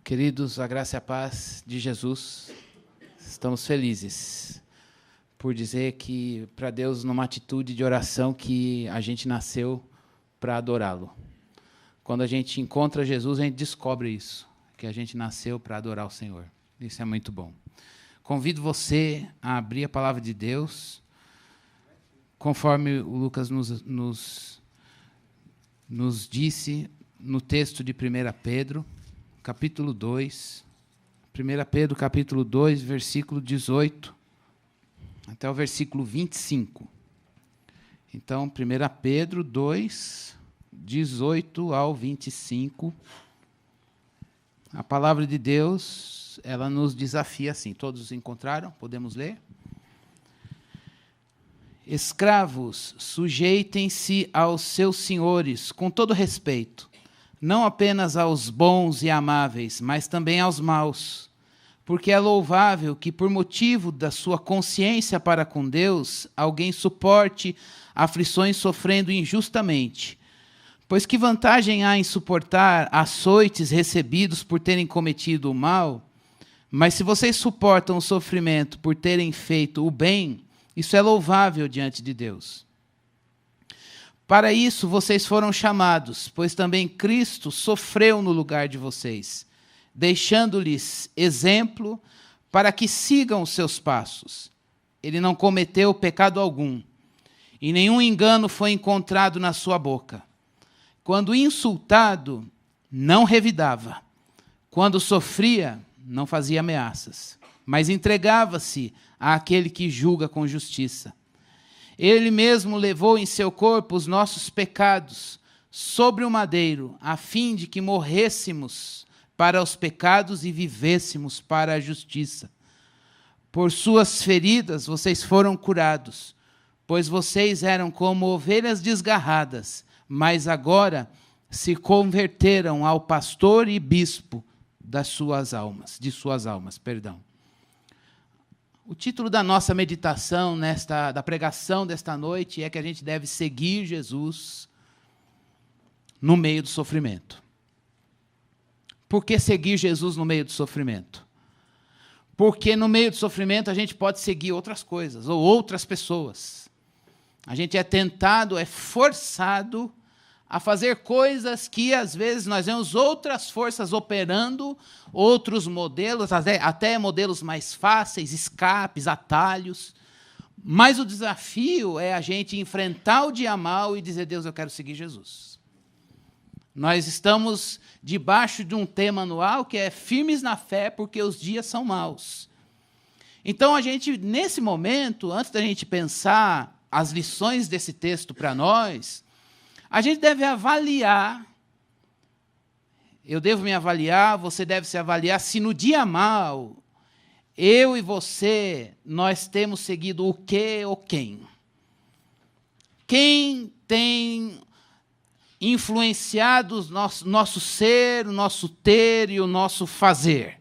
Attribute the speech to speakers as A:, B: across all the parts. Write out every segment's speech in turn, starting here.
A: Queridos, a graça e a paz de Jesus, estamos felizes por dizer que para Deus, numa atitude de oração, que a gente nasceu para adorá-lo. Quando a gente encontra Jesus, a gente descobre isso, que a gente nasceu para adorar o Senhor. Isso é muito bom. Convido você a abrir a palavra de Deus, conforme o Lucas nos disse no texto de 1 Pedro, capítulo 2, 1 Pedro, capítulo 2, versículo 18, até o versículo 25. Então, 1 Pedro 2, 18 ao 25, a palavra de Deus, ela nos desafia assim. Todos encontraram? Podemos ler? Escravos, sujeitem-se aos seus senhores com todo respeito, não apenas aos bons e amáveis, mas também aos maus, porque é louvável que, por motivo da sua consciência para com Deus, alguém suporte aflições sofrendo injustamente. Pois que vantagem há em suportar açoites recebidos por terem cometido o mal? Mas se vocês suportam o sofrimento por terem feito o bem, isso é louvável diante de Deus. Para isso vocês foram chamados, pois também Cristo sofreu no lugar de vocês, deixando-lhes exemplo para que sigam os seus passos. Ele não cometeu pecado algum, e nenhum engano foi encontrado na sua boca. Quando insultado, não revidava. Quando sofria, não fazia ameaças, mas entregava-se àquele que julga com justiça. Ele mesmo levou em seu corpo os nossos pecados sobre o madeiro, a fim de que morrêssemos para os pecados e vivêssemos para a justiça. Por suas feridas vocês foram curados, pois vocês eram como ovelhas desgarradas, mas agora se converteram ao pastor e bispo de suas almas. O título da nossa meditação, da pregação desta noite, é que a gente deve seguir Jesus no meio do sofrimento. Por que seguir Jesus no meio do sofrimento? Porque no meio do sofrimento a gente pode seguir outras coisas, ou outras pessoas. A gente é tentado, é forçado a fazer coisas que, às vezes, nós vemos outras forças operando, outros modelos, até modelos mais fáceis, escapes, atalhos. Mas o desafio é a gente enfrentar o dia mau e dizer, Deus, eu quero seguir Jesus. Nós estamos debaixo de um tema anual que é firmes na fé, porque os dias são maus. Então, a gente, nesse momento, antes da gente pensar as lições desse texto para nós, a gente deve avaliar, eu devo me avaliar, você deve se avaliar, se no dia mau, eu e você, nós temos seguido o quê ou quem? Quem tem influenciado o nosso ser, o nosso ter e o nosso fazer?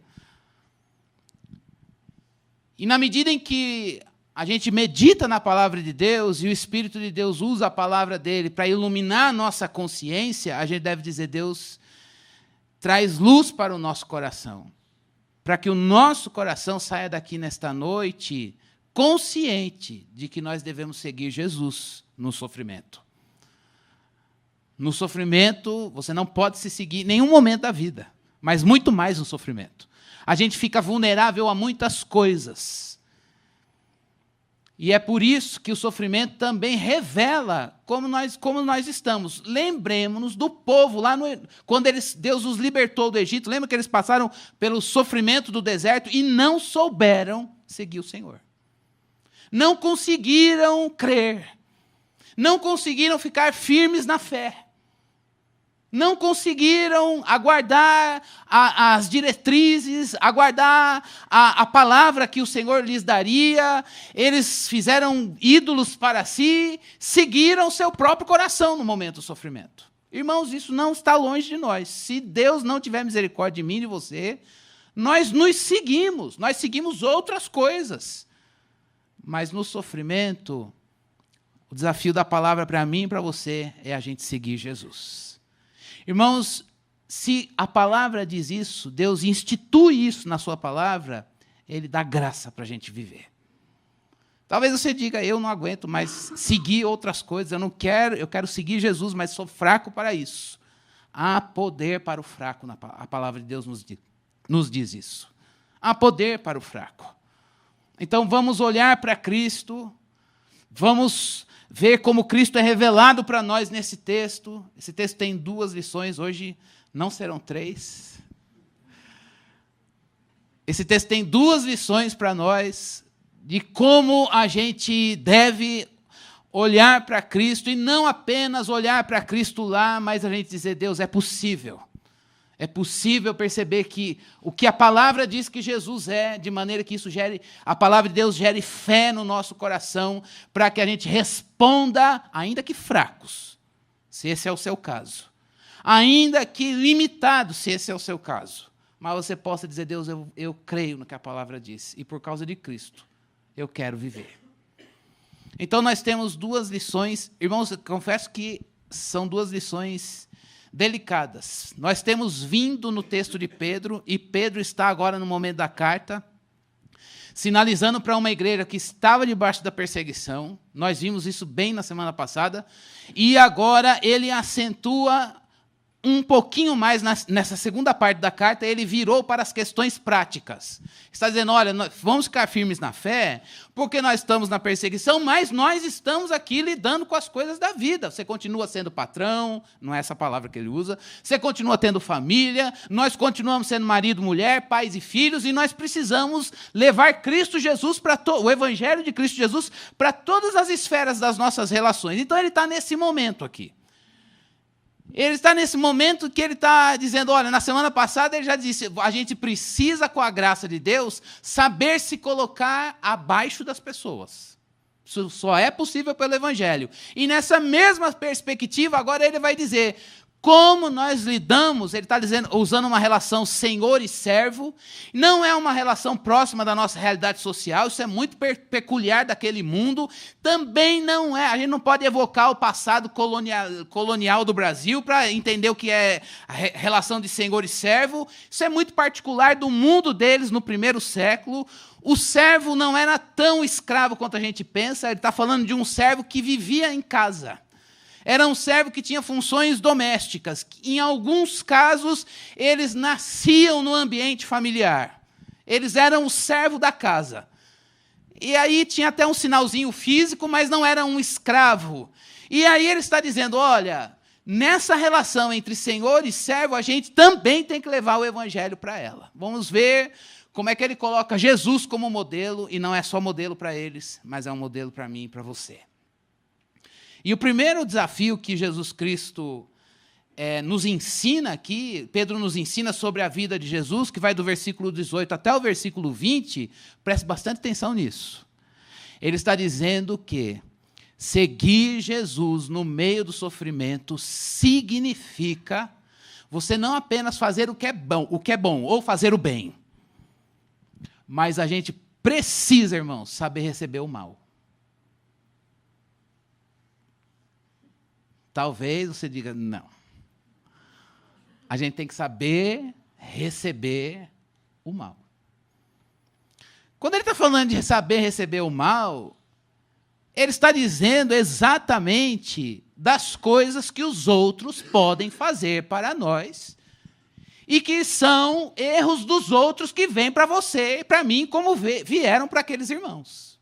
A: E na medida em que a gente medita na palavra de Deus e o Espírito de Deus usa a palavra dele para iluminar a nossa consciência, a gente deve dizer, Deus, traz luz para o nosso coração, para que o nosso coração saia daqui nesta noite consciente de que nós devemos seguir Jesus no sofrimento. No sofrimento, você não pode se seguir em nenhum momento da vida, mas muito mais no sofrimento. A gente fica vulnerável a muitas coisas. E é por isso que o sofrimento também revela como nós estamos. Lembremos-nos do povo, quando Deus os libertou do Egito, lembra que eles passaram pelo sofrimento do deserto e não souberam seguir o Senhor. Não conseguiram crer. Não conseguiram ficar firmes na fé. Não conseguiram aguardar as diretrizes, aguardar a palavra que o Senhor lhes daria. Eles fizeram ídolos para si, seguiram seu próprio coração no momento do sofrimento. Irmãos, isso não está longe de nós. Se Deus não tiver misericórdia de mim e de você, nós seguimos outras coisas. Mas no sofrimento, o desafio da palavra para mim e para você é a gente seguir Jesus. Irmãos, se a palavra diz isso, Deus institui isso na sua palavra, Ele dá graça para a gente viver. Talvez você diga, eu não aguento mais seguir outras coisas, eu quero seguir Jesus, mas sou fraco para isso. Há poder para o fraco, a palavra de Deus nos diz isso. Há poder para o fraco. Então vamos olhar para Cristo, vamos ver como Cristo é revelado para nós nesse texto. Esse texto tem 2 lições, hoje não serão 3. Esse texto tem 2 lições para nós de como a gente deve olhar para Cristo, e não apenas olhar para Cristo lá, mas a gente dizer, Deus, é possível. É possível perceber que o que a palavra diz que Jesus é, de maneira que isso a palavra de Deus gere fé no nosso coração, para que a gente responda, ainda que fracos, se esse é o seu caso. Ainda que limitados, se esse é o seu caso. Mas você possa dizer, Deus, eu creio no que a palavra diz, e por causa de Cristo, eu quero viver. Então, nós temos 2 lições. Irmãos, eu confesso que são 2 lições delicadas. Nós temos vindo no texto de Pedro, e Pedro está agora no momento da carta, sinalizando para uma igreja que estava debaixo da perseguição. Nós vimos isso bem na semana passada. E agora ele acentua um pouquinho mais nessa segunda parte da carta, ele virou para as questões práticas. Está dizendo, olha, vamos ficar firmes na fé, porque nós estamos na perseguição, mas nós estamos aqui lidando com as coisas da vida. Você continua sendo patrão, não é essa palavra que ele usa, você continua tendo família, nós continuamos sendo marido, mulher, pais e filhos, e nós precisamos levar Cristo Jesus, o Evangelho de Cristo Jesus, para todas as esferas das nossas relações. Então ele está nesse momento aqui. Ele está nesse momento que ele está dizendo, olha, na semana passada ele já disse, a gente precisa, com a graça de Deus, saber se colocar abaixo das pessoas. Isso só é possível pelo Evangelho. E nessa mesma perspectiva, agora ele vai dizer, como nós lidamos, ele está dizendo, usando uma relação senhor e servo, não é uma relação próxima da nossa realidade social, isso é muito peculiar daquele mundo, também não é, a gente não pode evocar o passado colonial do Brasil para entender o que é a relação de senhor e servo, isso é muito particular do mundo deles no 1º século. O servo não era tão escravo quanto a gente pensa, ele está falando de um servo que vivia em casa. Era um servo que tinha funções domésticas. Em alguns casos, eles nasciam no ambiente familiar. Eles eram o servo da casa. E aí tinha até um sinalzinho físico, mas não era um escravo. E aí ele está dizendo, olha, nessa relação entre senhor e servo, a gente também tem que levar o Evangelho para ela. Vamos ver como é que ele coloca Jesus como modelo, e não é só modelo para eles, mas é um modelo para mim e para você. E o primeiro desafio que Jesus Cristo nos ensina aqui, Pedro nos ensina sobre a vida de Jesus, que vai do versículo 18 até o versículo 20, preste bastante atenção nisso. Ele está dizendo que seguir Jesus no meio do sofrimento significa você não apenas fazer o que é bom, ou fazer o bem, mas a gente precisa, irmãos, saber receber o mal. Talvez você diga, não. A gente tem que saber receber o mal. Quando ele está falando de saber receber o mal, ele está dizendo exatamente das coisas que os outros podem fazer para nós e que são erros dos outros que vêm para você e para mim, como vieram para aqueles irmãos.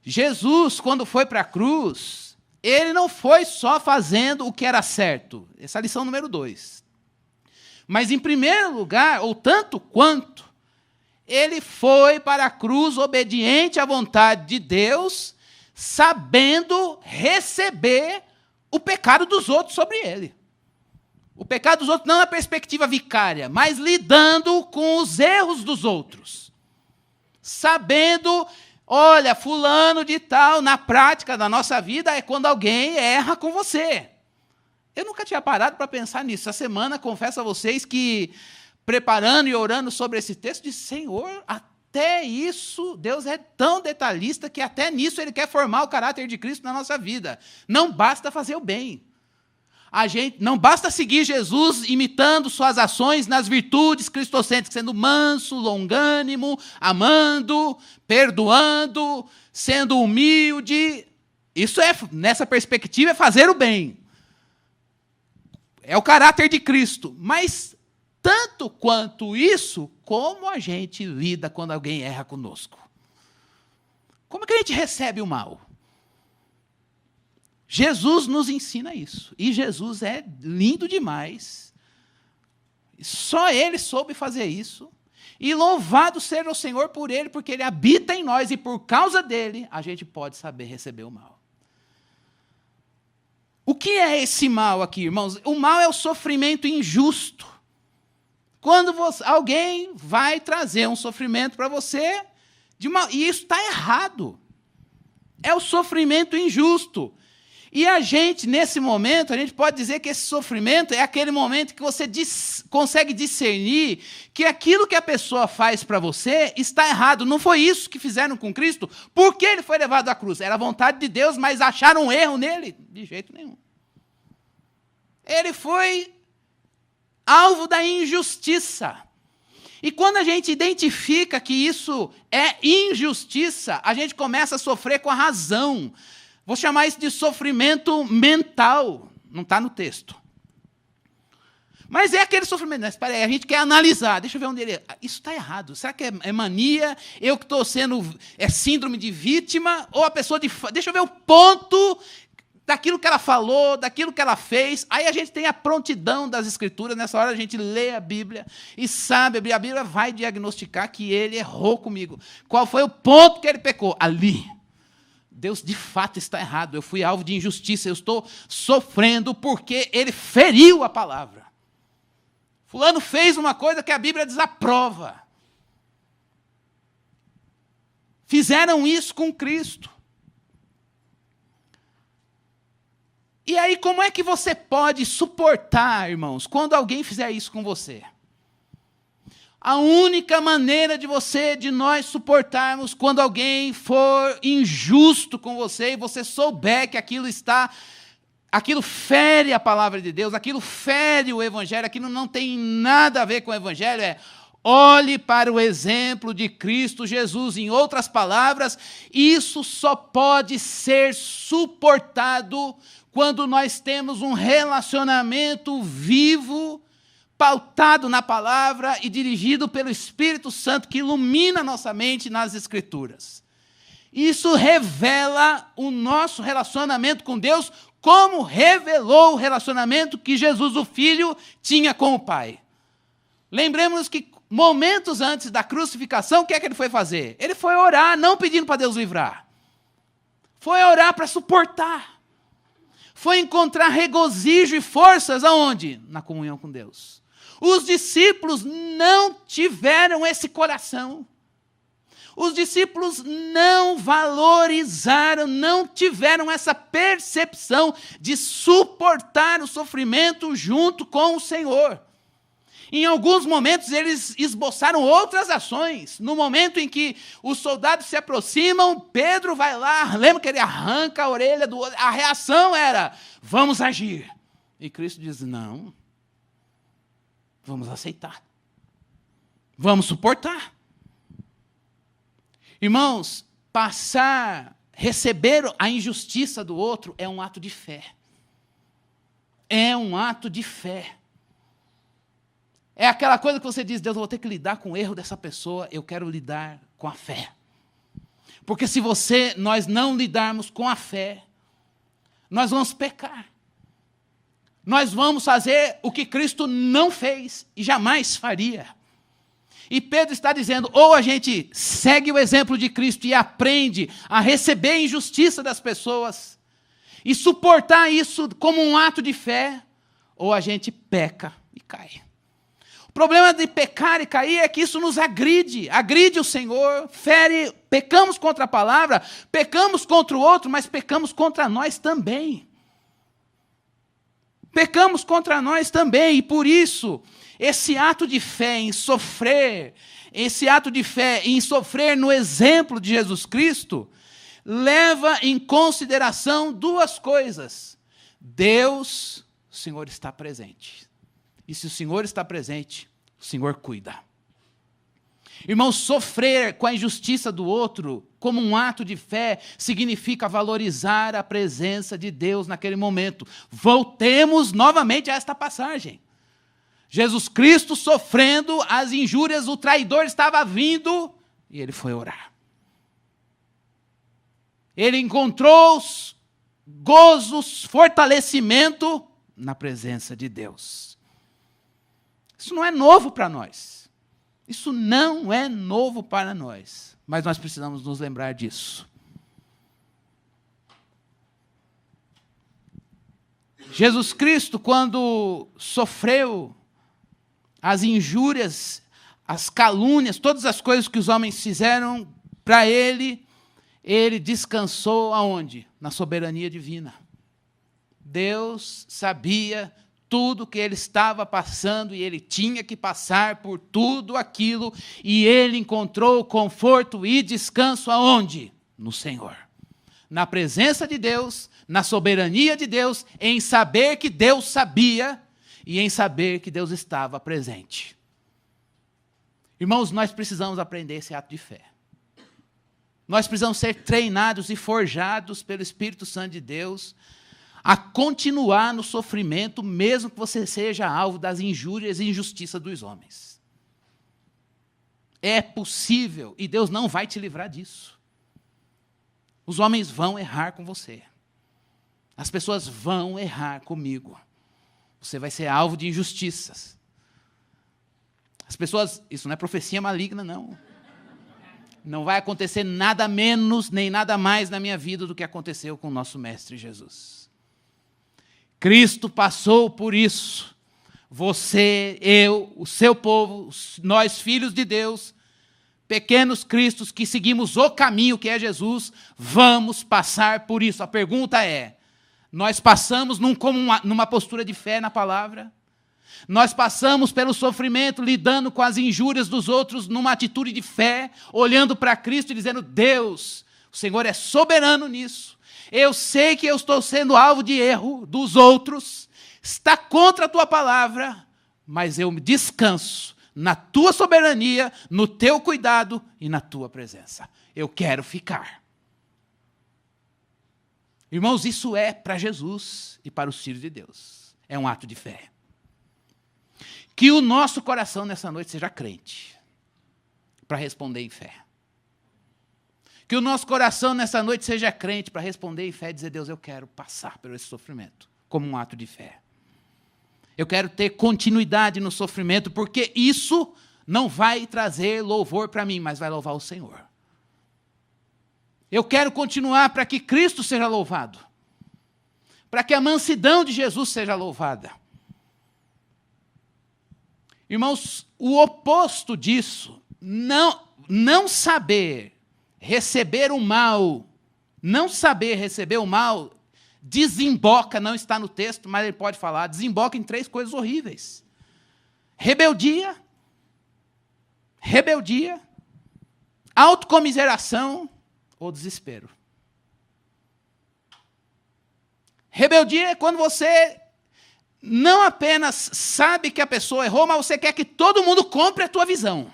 A: Jesus, quando foi para a cruz, ele não foi só fazendo o que era certo. Essa é a lição número 2. Mas, em primeiro lugar, ou tanto quanto, ele foi para a cruz obediente à vontade de Deus, sabendo receber o pecado dos outros sobre ele. O pecado dos outros não na perspectiva vicária, mas lidando com os erros dos outros. Sabendo, olha, fulano de tal, na prática da nossa vida, é quando alguém erra com você. Eu nunca tinha parado para pensar nisso. Essa semana, confesso a vocês que, preparando e orando sobre esse texto, disse, Senhor, até isso, Deus é tão detalhista que até nisso Ele quer formar o caráter de Cristo na nossa vida. Não basta fazer o bem. A gente não basta seguir Jesus imitando suas ações nas virtudes cristocêntricas, sendo manso, longânimo, amando, perdoando, sendo humilde. Isso nessa perspectiva, é fazer o bem. É o caráter de Cristo. Mas tanto quanto isso, como a gente lida quando alguém erra conosco? Como que a gente recebe o mal? Jesus nos ensina isso. E Jesus é lindo demais. Só Ele soube fazer isso. E louvado seja o Senhor por Ele, porque Ele habita em nós e por causa dEle a gente pode saber receber o mal. O que é esse mal aqui, irmãos? O mal é o sofrimento injusto. Quando alguém vai trazer um sofrimento para você, e isso está errado. É o sofrimento injusto. E a gente, nesse momento, a gente pode dizer que esse sofrimento é aquele momento que você consegue discernir que aquilo que a pessoa faz para você está errado. Não foi isso que fizeram com Cristo. Por que ele foi levado à cruz? Era a vontade de Deus, mas acharam um erro nele? De jeito nenhum. Ele foi alvo da injustiça. E quando a gente identifica que isso é injustiça, a gente começa a sofrer com a razão. Vou chamar isso de sofrimento mental. Não está no texto. Mas é aquele sofrimento. Mas, espera aí, a gente quer analisar. Deixa eu ver onde ele é. Isso está errado. Será que é mania? Eu que estou sendo... É síndrome de vítima? Ou a pessoa de... Deixa eu ver o ponto daquilo que ela falou, daquilo que ela fez. Aí a gente tem a prontidão das Escrituras. Nessa hora a gente lê a Bíblia e sabe. A Bíblia vai diagnosticar que ele errou comigo. Qual foi o ponto que ele pecou? Ali. Deus de fato está errado, eu fui alvo de injustiça, eu estou sofrendo porque ele feriu a palavra. Fulano fez uma coisa que a Bíblia desaprova. Fizeram isso com Cristo. E aí, como é que você pode suportar, irmãos, quando alguém fizer isso com você? A única maneira de nós suportarmos quando alguém for injusto com você e você souber que aquilo fere a palavra de Deus, aquilo fere o Evangelho, aquilo não tem nada a ver com o Evangelho, olhe para o exemplo de Cristo Jesus. Em outras palavras, isso só pode ser suportado quando nós temos um relacionamento vivo, pautado na palavra e dirigido pelo Espírito Santo que ilumina nossa mente nas Escrituras. Isso revela o nosso relacionamento com Deus, como revelou o relacionamento que Jesus, o Filho, tinha com o Pai. Lembremos que momentos antes da crucificação, o que é que ele foi fazer? Ele foi orar, não pedindo para Deus livrar. Foi orar para suportar. Foi encontrar regozijo e forças aonde? Na comunhão com Deus. Os discípulos não tiveram esse coração. Os discípulos não valorizaram, não tiveram essa percepção de suportar o sofrimento junto com o Senhor. Em alguns momentos, eles esboçaram outras ações. No momento em que os soldados se aproximam, Pedro vai lá, lembra que ele arranca a orelha do outro. A reação era, vamos agir. E Cristo diz, não. Vamos aceitar. Vamos suportar. Irmãos, receber a injustiça do outro é um ato de fé. É um ato de fé. É aquela coisa que você diz, Deus, eu vou ter que lidar com o erro dessa pessoa, eu quero lidar com a fé. Porque se nós não lidarmos com a fé, nós vamos pecar. Nós vamos fazer o que Cristo não fez e jamais faria. E Pedro está dizendo, ou a gente segue o exemplo de Cristo e aprende a receber a injustiça das pessoas e suportar isso como um ato de fé, ou a gente peca e cai. O problema de pecar e cair é que isso nos agride o Senhor, fere, pecamos contra a palavra, pecamos contra o outro, mas pecamos contra nós também. Pecamos contra nós também, e por isso, esse ato de fé em sofrer, no exemplo de Jesus Cristo, leva em consideração duas coisas. Deus o Senhor está presente. E se o Senhor está presente, o Senhor cuida. Irmãos, sofrer com a injustiça do outro, como um ato de fé, significa valorizar a presença de Deus naquele momento. Voltemos novamente a esta passagem. Jesus Cristo sofrendo as injúrias, o traidor estava vindo e ele foi orar. Ele encontrou gozos, fortalecimento na presença de Deus. Isso não é novo para nós. Isso não é novo para nós. Mas nós precisamos nos lembrar disso. Jesus Cristo, quando sofreu as injúrias, as calúnias, todas as coisas que os homens fizeram para ele descansou aonde? Na soberania divina. Deus sabia tudo que ele estava passando e ele tinha que passar por tudo aquilo e ele encontrou conforto e descanso aonde? No Senhor. Na presença de Deus, na soberania de Deus, em saber que Deus sabia e em saber que Deus estava presente. Irmãos, nós precisamos aprender esse ato de fé. Nós precisamos ser treinados e forjados pelo Espírito Santo de Deus a continuar no sofrimento, mesmo que você seja alvo das injúrias e injustiças dos homens. É possível, e Deus não vai te livrar disso. Os homens vão errar com você. As pessoas vão errar comigo. Você vai ser alvo de injustiças. As pessoas, isso não é profecia maligna, não. Não vai acontecer nada menos, nem nada mais na minha vida do que aconteceu com o nosso Mestre Jesus. Cristo passou por isso. Você, eu, o seu povo, nós, filhos de Deus, pequenos cristos que seguimos o caminho que é Jesus, vamos passar por isso. A pergunta é, nós passamos numa postura de fé na palavra? Nós passamos pelo sofrimento, lidando com as injúrias dos outros, numa atitude de fé, olhando para Cristo e dizendo, Deus, o Senhor é soberano nisso. Eu sei que eu estou sendo alvo de erro dos outros, está contra a tua palavra, mas eu me descanso na tua soberania, no teu cuidado e na tua presença. Eu quero ficar. Irmãos, isso é para Jesus e para os filhos de Deus. É um ato de fé. Que o nosso coração nessa noite seja crente, para responder em fé. Que o nosso coração nessa noite seja crente, para responder em fé e dizer, Deus, eu quero passar por esse sofrimento, como um ato de fé. Eu quero ter continuidade no sofrimento, porque isso não vai trazer louvor para mim, mas vai louvar o Senhor. Eu quero continuar para que Cristo seja louvado, para que a mansidão de Jesus seja louvada. Irmãos, o oposto disso, não saber receber o mal, desemboca, não está no texto, mas ele pode falar, desemboca em 3 coisas horríveis. Rebeldia, autocomiseração ou desespero. Rebeldia é quando você não apenas sabe que a pessoa errou, mas você quer que todo mundo compre a tua visão.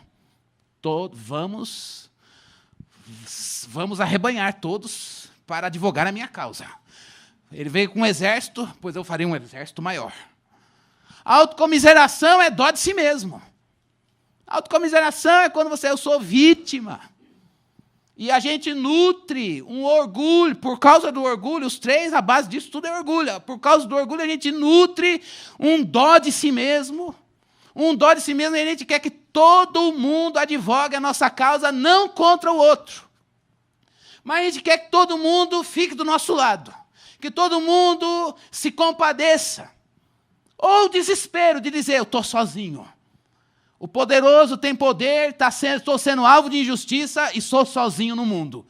A: Vamos arrebanhar todos para advogar a minha causa. Ele veio com um exército, pois eu farei um exército maior. A autocomiseração é dó de si mesmo. A autocomiseração é quando eu sou vítima. E a gente nutre um orgulho, por causa do orgulho, os 3, a base disso tudo é orgulho. Por causa do orgulho, a gente nutre um dó de si mesmo. E a gente quer que todo mundo advogue a nossa causa, não contra o outro. Mas a gente quer que todo mundo fique do nosso lado. Que todo mundo se compadeça. Ou o desespero de dizer, eu estou sozinho. O poderoso tem poder, estou sendo alvo de injustiça e sou sozinho no mundo.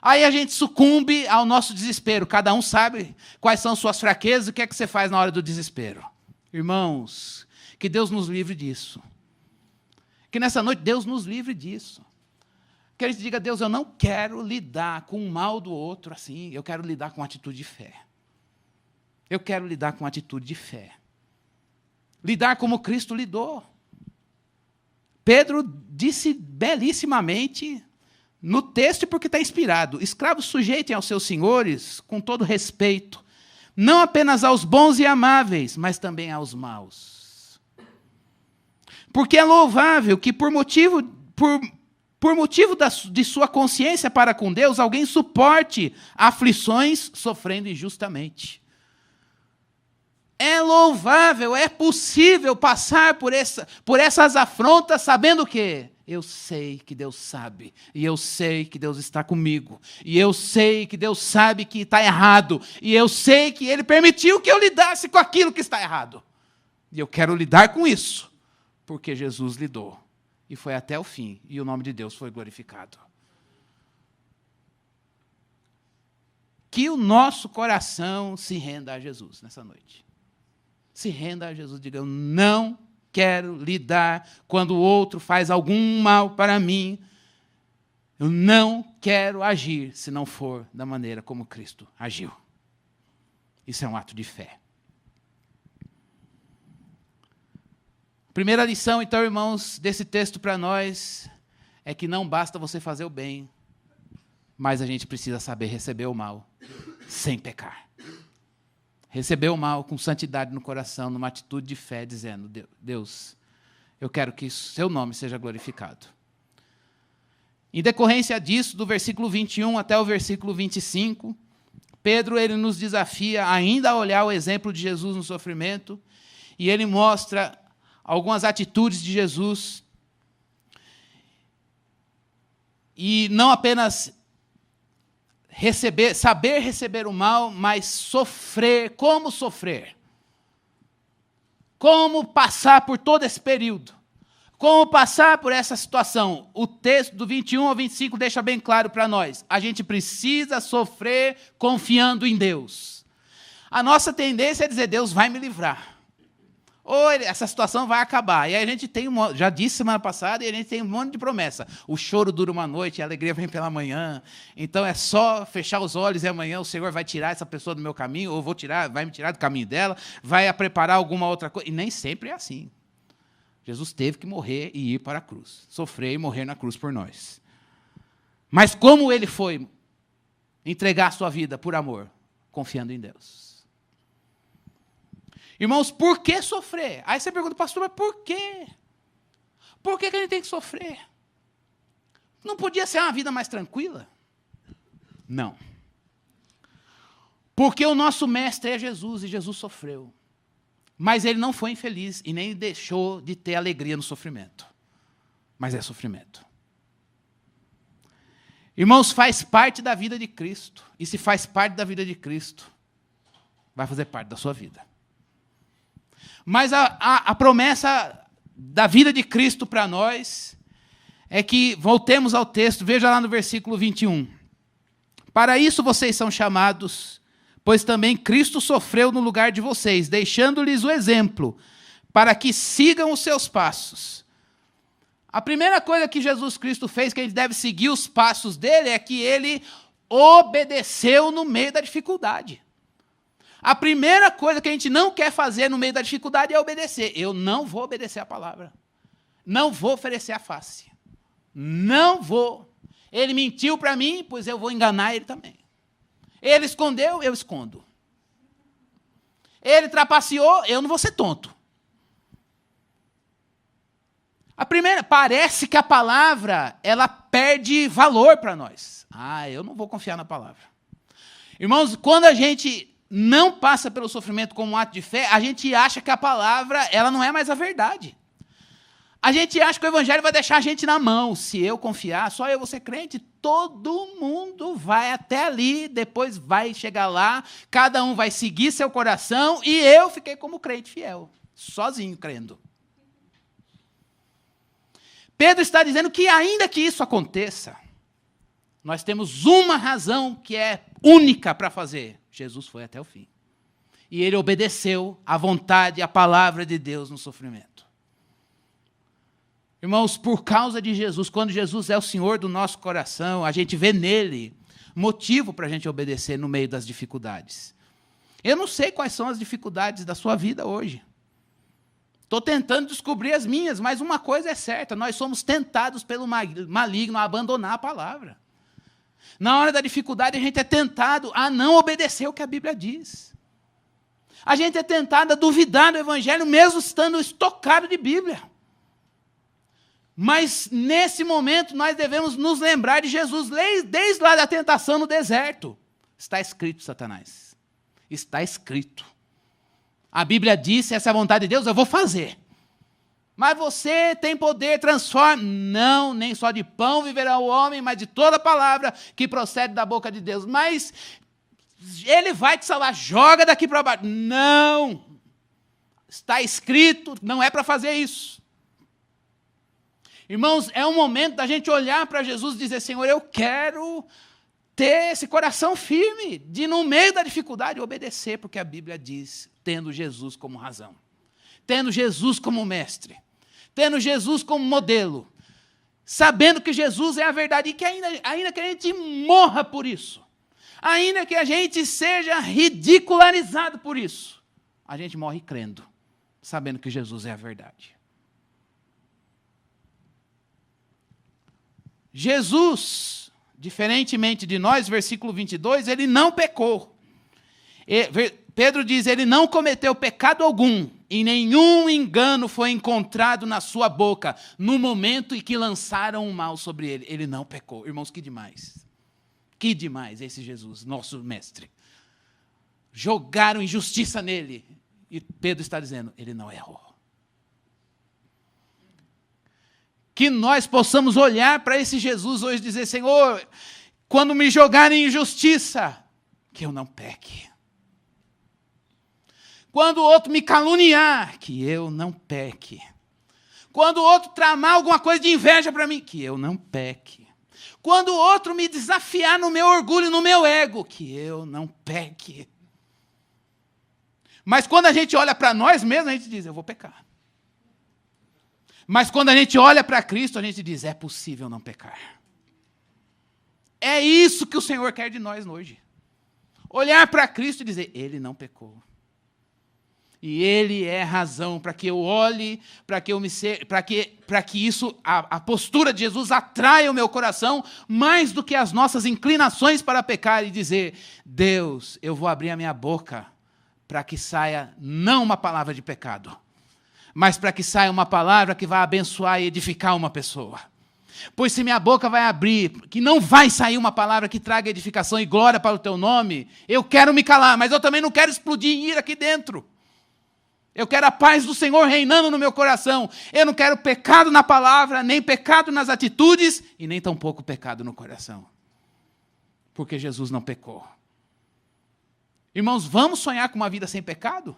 A: Aí a gente sucumbe ao nosso desespero. Cada um sabe quais são suas fraquezas e o que é que você faz na hora do desespero. Irmãos, que Deus nos livre disso. Que nessa noite Deus nos livre disso. Que a gente diga, Deus, eu não quero lidar com o mal do outro assim, eu quero lidar com atitude de fé. Eu quero lidar com atitude de fé. Lidar como Cristo lidou. Pedro disse belíssimamente no texto, porque está inspirado: escravos, sujeitem aos seus senhores com todo respeito, não apenas aos bons e amáveis, mas também aos maus. Porque é louvável que por motivo de sua consciência para com Deus, alguém suporte aflições sofrendo injustamente. É louvável, é possível passar por essas afrontas sabendo o quê? Eu sei que Deus sabe, e eu sei que Deus está comigo, e eu sei que Deus sabe que está errado, e eu sei que Ele permitiu que eu lidasse com aquilo que está errado. E eu quero lidar com isso, porque Jesus lidou, e foi até o fim, e o nome de Deus foi glorificado. Que o nosso coração se renda a Jesus nessa noite. Se renda a Jesus, diga: eu não quero lidar quando o outro faz algum mal para mim. Eu não quero agir se não for da maneira como Cristo agiu. Isso é um ato de fé. Primeira lição, então, irmãos, desse texto para nós é que não basta você fazer o bem, mas a gente precisa saber receber o mal sem pecar. Receber o mal com santidade no coração, numa atitude de fé, dizendo: Deus, eu quero que seu nome seja glorificado. Em decorrência disso, do versículo 21 até o versículo 25, Pedro ele nos desafia ainda a olhar o exemplo de Jesus no sofrimento, e ele mostra algumas atitudes de Jesus, e não apenas saber receber o mal, mas sofrer. Como sofrer? Como passar por todo esse período? Como passar por essa situação? O texto do 21 ao 25 deixa bem claro para nós. A gente precisa sofrer confiando em Deus. A nossa tendência é dizer: Deus vai me livrar. Ou essa situação vai acabar. E aí a gente tem, já disse semana passada, e a gente tem um monte de promessa. O choro dura uma noite, a alegria vem pela manhã. Então é só fechar os olhos e amanhã o Senhor vai tirar essa pessoa do meu caminho, ou vai me tirar do caminho dela, vai preparar alguma outra coisa. E nem sempre é assim. Jesus teve que morrer e ir para a cruz. Sofrer e morrer na cruz por nós. Mas como ele foi entregar a sua vida por amor? Confiando em Deus. Irmãos, por que sofrer? Aí você pergunta: pastor, mas por quê? Por que a gente tem que sofrer? Não podia ser uma vida mais tranquila? Não. Porque o nosso mestre é Jesus, e Jesus sofreu. Mas ele não foi infeliz e nem deixou de ter alegria no sofrimento. Mas é sofrimento. Irmãos, faz parte da vida de Cristo. E se faz parte da vida de Cristo, vai fazer parte da sua vida. Mas a promessa da vida de Cristo para nós é que, voltemos ao texto, veja lá no versículo 21. Para isso vocês são chamados, pois também Cristo sofreu no lugar de vocês, deixando-lhes o exemplo, para que sigam os seus passos. A primeira coisa que Jesus Cristo fez, que a gente deve seguir os passos dele, é que ele obedeceu no meio da dificuldade. A primeira coisa que a gente não quer fazer no meio da dificuldade é obedecer. Eu não vou obedecer a palavra. Não vou oferecer a face. Não vou. Ele mentiu para mim, pois eu vou enganar ele também. Ele escondeu, eu escondo. Ele trapaceou, eu não vou ser tonto. Parece que a palavra, ela perde valor para nós. Eu não vou confiar na palavra. Irmãos, quando a gente não passa pelo sofrimento como um ato de fé, a gente acha que a palavra ela não é mais a verdade. A gente acha que o evangelho vai deixar a gente na mão. Se eu confiar, só eu vou ser crente, todo mundo vai até ali, depois vai chegar lá, cada um vai seguir seu coração, e eu fiquei como crente fiel, sozinho crendo. Pedro está dizendo que ainda que isso aconteça, nós temos uma razão que é única para fazer. Jesus foi até o fim. E ele obedeceu à vontade, à palavra de Deus no sofrimento. Irmãos, por causa de Jesus, quando Jesus é o Senhor do nosso coração, a gente vê nele motivo para a gente obedecer no meio das dificuldades. Eu não sei quais são as dificuldades da sua vida hoje. Estou tentando descobrir as minhas, mas uma coisa é certa, nós somos tentados pelo maligno a abandonar a palavra. Na hora da dificuldade, a gente é tentado a não obedecer o que a Bíblia diz. A gente é tentado a duvidar do Evangelho, mesmo estando estocado de Bíblia. Mas, nesse momento, nós devemos nos lembrar de Jesus, desde lá da tentação no deserto. Está escrito, Satanás. Está escrito. A Bíblia disse, essa é a vontade de Deus, eu vou fazer. Mas você tem poder, transforma. Não, nem só de pão viverá o homem, mas de toda palavra que procede da boca de Deus. Mas ele vai te salvar, joga daqui para baixo. Não. Está escrito, não é para fazer isso. Irmãos, é um momento da gente olhar para Jesus e dizer, Senhor, eu quero ter esse coração firme, de no meio da dificuldade obedecer, porque a Bíblia diz, tendo Jesus como razão, tendo Jesus como mestre, tendo Jesus como modelo, sabendo que Jesus é a verdade, e que ainda que a gente morra por isso, ainda que a gente seja ridicularizado por isso, a gente morre crendo, sabendo que Jesus é a verdade. Jesus, diferentemente de nós, versículo 22, ele não pecou. Pedro diz, ele não cometeu pecado algum, e nenhum engano foi encontrado na sua boca, no momento em que lançaram o mal sobre ele. Ele não pecou. Irmãos, que demais. Que demais esse Jesus, nosso mestre. Jogaram injustiça nele. E Pedro está dizendo, ele não errou. Que nós possamos olhar para esse Jesus hoje e dizer, Senhor, quando me jogarem injustiça, que eu não peque. Quando o outro me caluniar, que eu não peque. Quando o outro tramar alguma coisa de inveja para mim, que eu não peque. Quando o outro me desafiar no meu orgulho, no meu ego, que eu não peque. Mas quando a gente olha para nós mesmos, a gente diz, eu vou pecar. Mas quando a gente olha para Cristo, a gente diz, é possível não pecar. É isso que o Senhor quer de nós hoje. Olhar para Cristo e dizer, Ele não pecou. E Ele é razão para que eu olhe, para que isso, a postura de Jesus atraia o meu coração, mais do que as nossas inclinações para pecar, e dizer, Deus, eu vou abrir a minha boca para que saia não uma palavra de pecado, mas para que saia uma palavra que vai abençoar e edificar uma pessoa. Pois se minha boca vai abrir, que não vai sair uma palavra que traga edificação e glória para o teu nome, eu quero me calar, mas eu também não quero explodir em ira aqui dentro. Eu quero a paz do Senhor reinando no meu coração. Eu não quero pecado na palavra, nem pecado nas atitudes, e nem tampouco pecado no coração. Porque Jesus não pecou. Irmãos, vamos sonhar com uma vida sem pecado?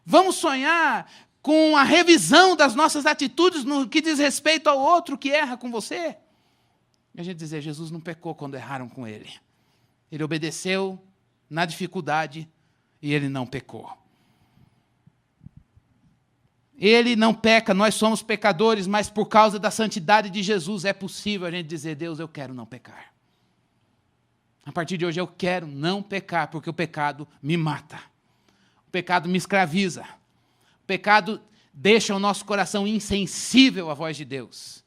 A: Vamos sonhar com a revisão das nossas atitudes no que diz respeito ao outro que erra com você? E a gente dizer, Jesus não pecou quando erraram com ele. Ele obedeceu na dificuldade e ele não pecou. Ele não peca, nós somos pecadores, mas por causa da santidade de Jesus é possível a gente dizer, Deus, eu quero não pecar. A partir de hoje eu quero não pecar, porque o pecado me mata. O pecado me escraviza. O pecado deixa o nosso coração insensível à voz de Deus.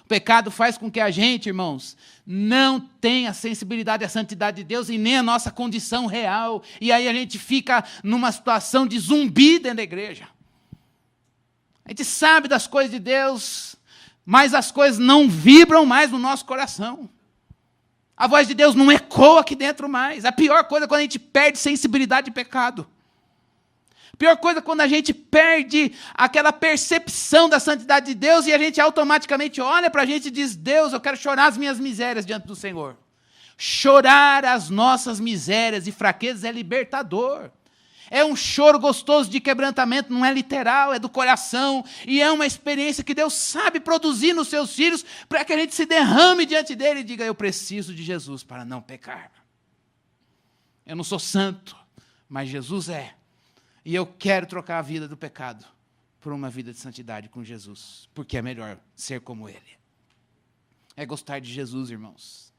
A: O pecado faz com que a gente, irmãos, não tenha sensibilidade à santidade de Deus e nem à nossa condição real. E aí a gente fica numa situação de zumbi dentro da igreja. A gente sabe das coisas de Deus, mas as coisas não vibram mais no nosso coração. A voz de Deus não ecoa aqui dentro mais. A pior coisa é quando a gente perde sensibilidade de pecado. A pior coisa é quando a gente perde aquela percepção da santidade de Deus e a gente automaticamente olha para a gente e diz, Deus, eu quero chorar as minhas misérias diante do Senhor. Chorar as nossas misérias e fraquezas é libertador. É um choro gostoso de quebrantamento, não é literal, é do coração. E é uma experiência que Deus sabe produzir nos seus filhos para que a gente se derrame diante dele e diga, eu preciso de Jesus para não pecar. Eu não sou santo, mas Jesus é. E eu quero trocar a vida do pecado por uma vida de santidade com Jesus, porque é melhor ser como Ele. É gostar de Jesus, irmãos.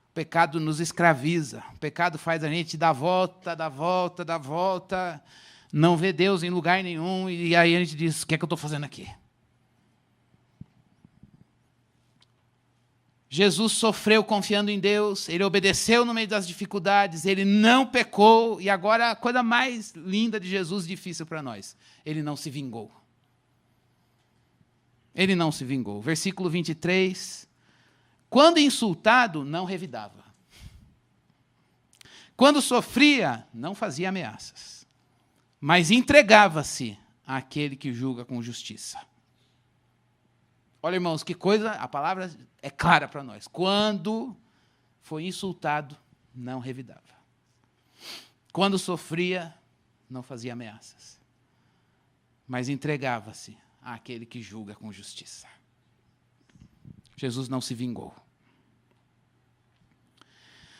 A: O pecado nos escraviza. O pecado faz a gente dar volta, não ver Deus em lugar nenhum, e aí a gente diz, o que é que eu estou fazendo aqui? Jesus sofreu confiando em Deus, ele obedeceu no meio das dificuldades, ele não pecou, e agora a coisa mais linda de Jesus, difícil para nós, ele não se vingou. Ele não se vingou. Versículo 23, quando insultado, não revidava. Quando sofria, não fazia ameaças, mas entregava-se àquele que julga com justiça. Olha, irmãos, que coisa, a palavra é clara para nós. Quando foi insultado, não revidava. Quando sofria, não fazia ameaças, mas entregava-se àquele que julga com justiça. Jesus não se vingou.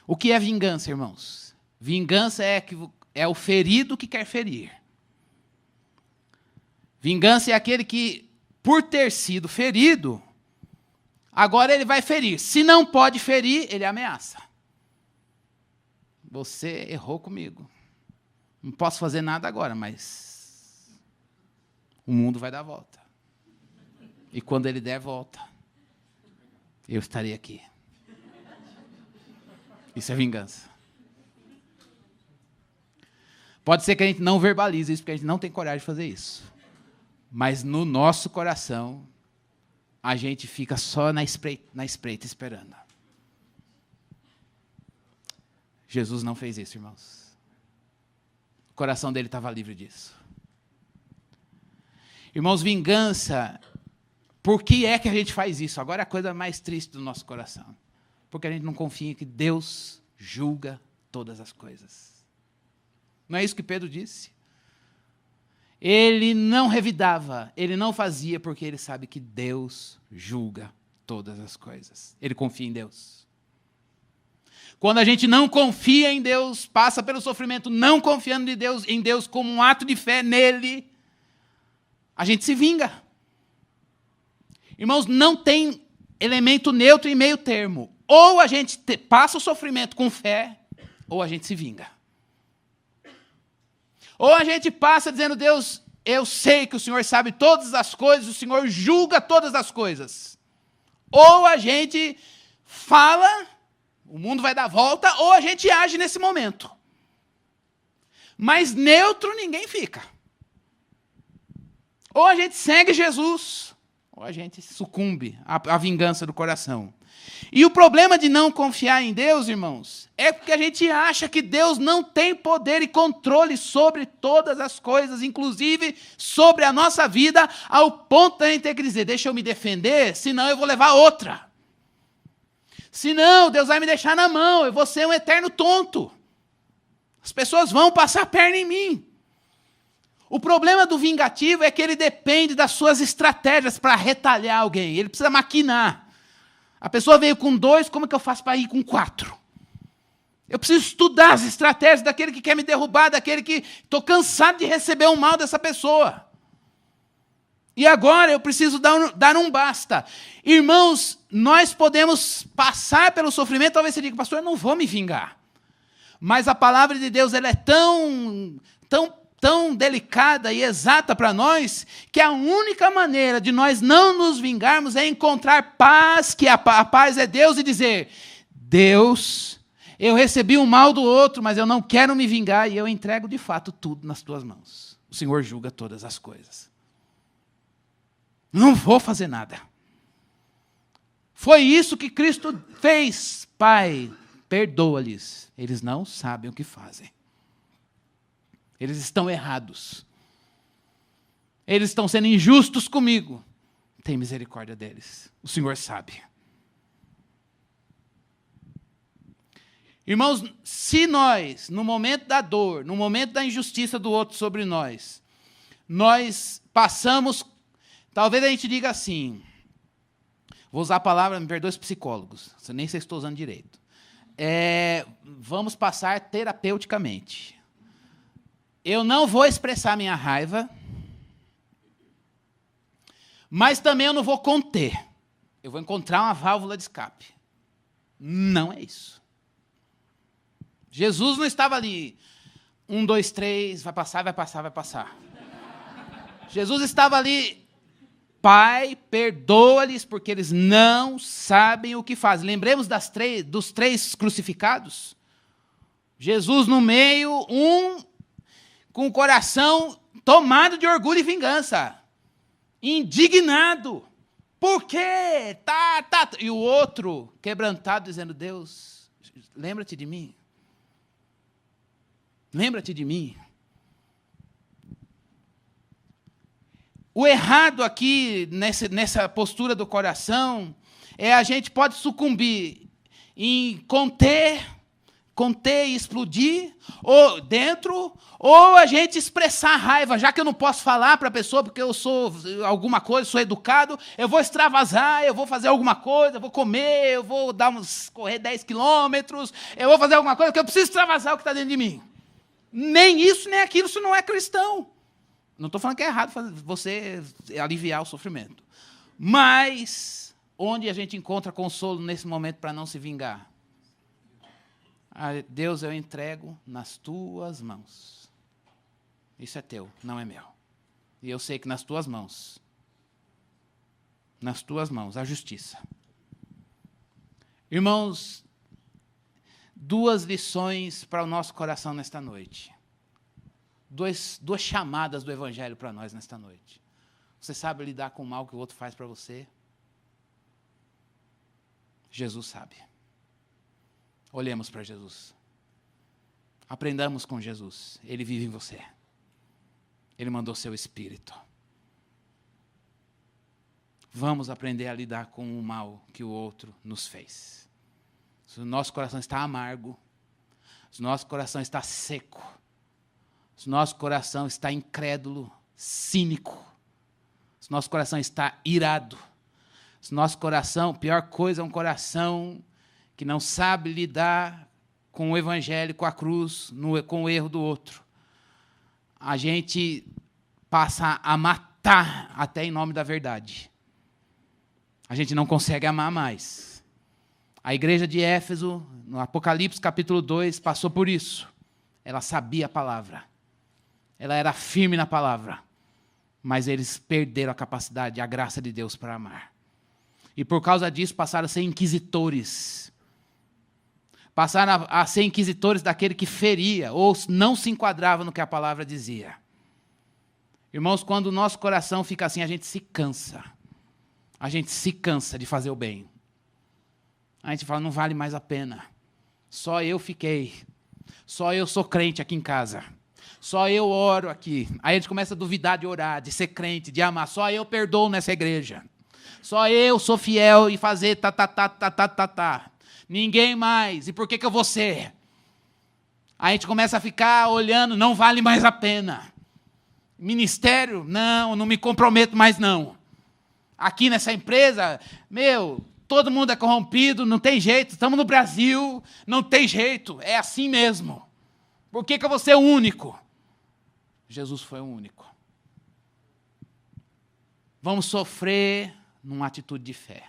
A: O que é vingança, irmãos? Vingança é o ferido que quer ferir. Vingança é aquele que, por ter sido ferido, agora ele vai ferir. Se não pode ferir, ele ameaça. Você errou comigo. Não posso fazer nada agora, mas o mundo vai dar volta. E quando ele der volta, eu estarei aqui. Isso é vingança. Pode ser que a gente não verbalize isso, porque a gente não tem coragem de fazer isso. Mas no nosso coração, a gente fica só na espreita esperando. Jesus não fez isso, irmãos. O coração dele estava livre disso. Irmãos, vingança, por que é que a gente faz isso? Agora é a coisa mais triste do nosso coração. Porque a gente não confia que Deus julga todas as coisas. Não é isso que Pedro disse? Ele não revidava, ele não fazia, porque ele sabe que Deus julga todas as coisas. Ele confia em Deus. Quando a gente não confia em Deus, passa pelo sofrimento não confiando em Deus como um ato de fé nele, a gente se vinga. Irmãos, não tem elemento neutro e meio termo. Ou a gente passa o sofrimento com fé, ou a gente se vinga. Ou a gente passa dizendo, Deus, eu sei que o Senhor sabe todas as coisas, o Senhor julga todas as coisas. Ou a gente fala, o mundo vai dar volta, ou a gente age nesse momento. Mas neutro ninguém fica. Ou a gente segue Jesus, ou a gente sucumbe à vingança do coração. E o problema de não confiar em Deus, irmãos, é porque a gente acha que Deus não tem poder e controle sobre todas as coisas, inclusive sobre a nossa vida, ao ponto de a gente ter que dizer, deixa eu me defender, senão eu vou levar outra. Senão Deus vai me deixar na mão, eu vou ser um eterno tonto. As pessoas vão passar a perna em mim. O problema do vingativo é que ele depende das suas estratégias para retalhar alguém. Ele precisa maquinar. A pessoa veio com 2, como é que eu faço para ir com 4? Eu preciso estudar as estratégias daquele que quer me derrubar, daquele que estou cansado de receber o mal dessa pessoa. E agora eu preciso dar um basta. Irmãos, nós podemos passar pelo sofrimento, talvez você diga, pastor, eu não vou me vingar. Mas a palavra de Deus ela é tão delicada e exata para nós, que a única maneira de nós não nos vingarmos é encontrar paz, que a paz é Deus, e dizer, Deus, eu recebi o mal do outro, mas eu não quero me vingar, e eu entrego de fato tudo nas tuas mãos. O Senhor julga todas as coisas. Não vou fazer nada. Foi isso que Cristo fez. Pai, perdoa-lhes, eles não sabem o que fazem. Eles estão errados. Eles estão sendo injustos comigo. Tem misericórdia deles. O Senhor sabe. Irmãos, se nós, no momento da dor, no momento da injustiça do outro sobre nós passamos, talvez a gente diga assim, vou usar a palavra, me perdoe os psicólogos, nem sei se estou usando direito. Vamos passar terapeuticamente. Eu não vou expressar minha raiva, mas também eu não vou conter. Eu vou encontrar uma válvula de escape. Não é isso. Jesus não estava ali, 1, 2, 3, vai passar, vai passar, vai passar. Jesus estava ali, Pai, perdoa-lhes, porque eles não sabem o que fazem. Lembremos dos 3 crucificados? Jesus no meio, com o coração tomado de orgulho e vingança, indignado. Por quê? E o outro, quebrantado, dizendo, Deus, lembra-te de mim. Lembra-te de mim. O errado aqui, nessa postura do coração, a gente pode sucumbir em conter e explodir, ou a gente expressar raiva, já que eu não posso falar para a pessoa porque eu sou alguma coisa, sou educado, eu vou extravasar, eu vou fazer alguma coisa, eu vou comer, eu vou correr 10 quilômetros, eu vou fazer alguma coisa, porque eu preciso extravasar o que está dentro de mim. Nem isso, nem aquilo, isso não é cristão. Não estou falando que é errado você aliviar o sofrimento. Mas, onde a gente encontra consolo nesse momento para não se vingar? Deus, eu entrego nas tuas mãos. Isso é teu, não é meu. E eu sei que nas tuas mãos, a justiça. Irmãos, 2 lições para o nosso coração nesta noite. 2 chamadas do Evangelho para nós nesta noite. Você sabe lidar com o mal que o outro faz para você? Jesus sabe. Olhemos para Jesus. Aprendamos com Jesus. Ele vive em você. Ele mandou seu Espírito. Vamos aprender a lidar com o mal que o outro nos fez. Se o nosso coração está amargo, se o nosso coração está seco, se o nosso coração está incrédulo, cínico, se o nosso coração está irado, se o nosso coração, pior coisa, é um coração que não sabe lidar com o Evangelho, com a cruz, com o erro do outro. A gente passa a matar até em nome da verdade. A gente não consegue amar mais. A igreja de Éfeso, no Apocalipse capítulo 2, passou por isso. Ela sabia a palavra. Ela era firme na palavra. Mas eles perderam a capacidade, a graça de Deus para amar. E por causa disso passaram a ser inquisitores. Passaram a ser inquisitores daquele que feria ou não se enquadrava no que a palavra dizia. Irmãos, quando o nosso coração fica assim, a gente se cansa. A gente se cansa de fazer o bem. A gente fala, não vale mais a pena. Só eu fiquei. Só eu sou crente aqui em casa. Só eu oro aqui. Aí a gente começa a duvidar de orar, de ser crente, de amar. Só eu perdoo nessa igreja. Só eu sou fiel e fazer tá. Ninguém mais. E por que eu vou ser? Aí a gente começa a ficar olhando, não vale mais a pena. Ministério, não me comprometo mais não. Aqui nessa empresa, todo mundo é corrompido, não tem jeito. Estamos no Brasil, não tem jeito. É assim mesmo. Por que eu vou ser o único? Jesus foi o único. Vamos sofrer numa atitude de fé.